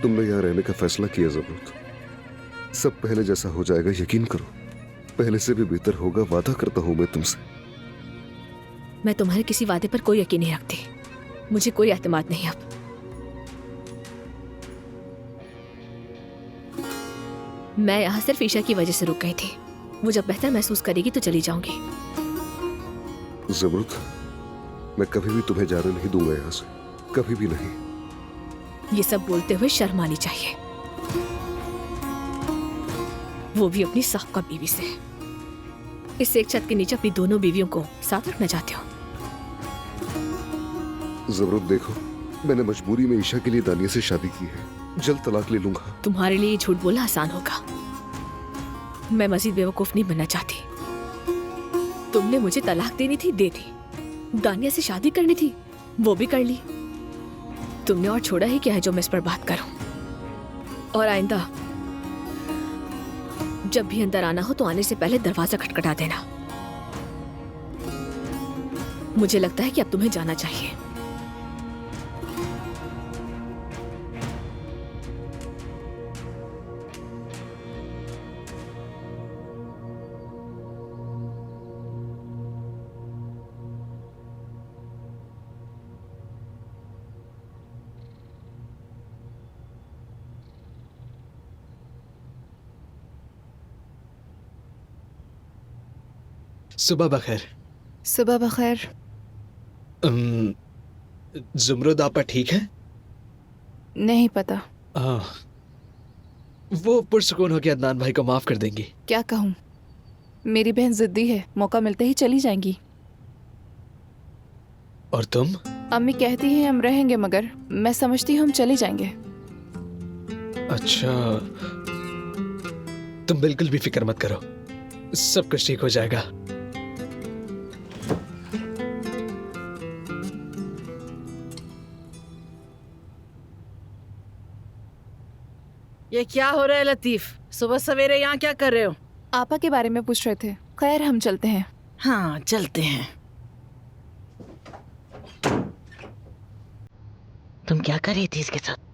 तुमने यहाँ रहने का फैसला किया जरूरत, सब पहले जैसा हो जाएगा, यकीन करो। पहले से भी बेहतर होगा, वादा करता हूं मैं तुमसे। मैं तुम्हारे किसी वादे पर कोई यकीन नहीं रखती। मुझे कोई एतमाद नहीं अब। मैं यहाँ सिर्फ ईशा की वजह से रुक गई थी। वो जब बेहतर महसूस करेगी तो चली जाऊंगी। जरूरत, मैं कभी भी तुम्हें जाने नहीं दूंगा यहाँ से, कभी भी नहीं। ये सब बोलते हुए शर्म आनी चाहिए, वो भी अपनी साहब बीवी से। इस एक छत के नीचे अपनी दोनों बीवियों को साथ रखना चाहते हो? जरूरत देखो, मैंने मजबूरी में ईशा के लिए दानिया से शादी की है, जल्द तलाक ले लूंगा। तुम्हारे लिए झूठ बोलना आसान होगा। मैं मजीद बेवकूफ नहीं बनना चाहती। तुमने मुझे तलाक देनी थी, दे दी। दानिया से शादी करनी थी, वो भी कर ली। तुमने और छोड़ा ही क्या है जो मैं इस पर बात करूं। और आइंदा जब भी अंदर आना हो तो आने से पहले दरवाजा खटखटा देना। मुझे लगता है कि अब तुम्हें जाना चाहिए। सुबह बखैर। सुबह बखैर। जुमरुद आपा ठीक है? नहीं पता। वो पुरसुकून हो के अदनान भाई को माफ कर देंगी। क्या कहूँ, मेरी बहन जिद्दी है, मौका मिलते ही चली जाएंगी। और तुम? अम्मी कहती हैं हम रहेंगे, मगर मैं समझती हूँ हम चले जाएंगे। अच्छा, तुम बिल्कुल भी फिक्र मत करो, सब कुछ ठीक हो जाएगा। ये क्या हो रहा है लतीफ? सुबह सवेरे यहाँ क्या कर रहे हो? आपा के बारे में पूछ रहे थे। खैर हम चलते हैं। हाँ चलते हैं। तुम क्या कर रही थी इसके साथ?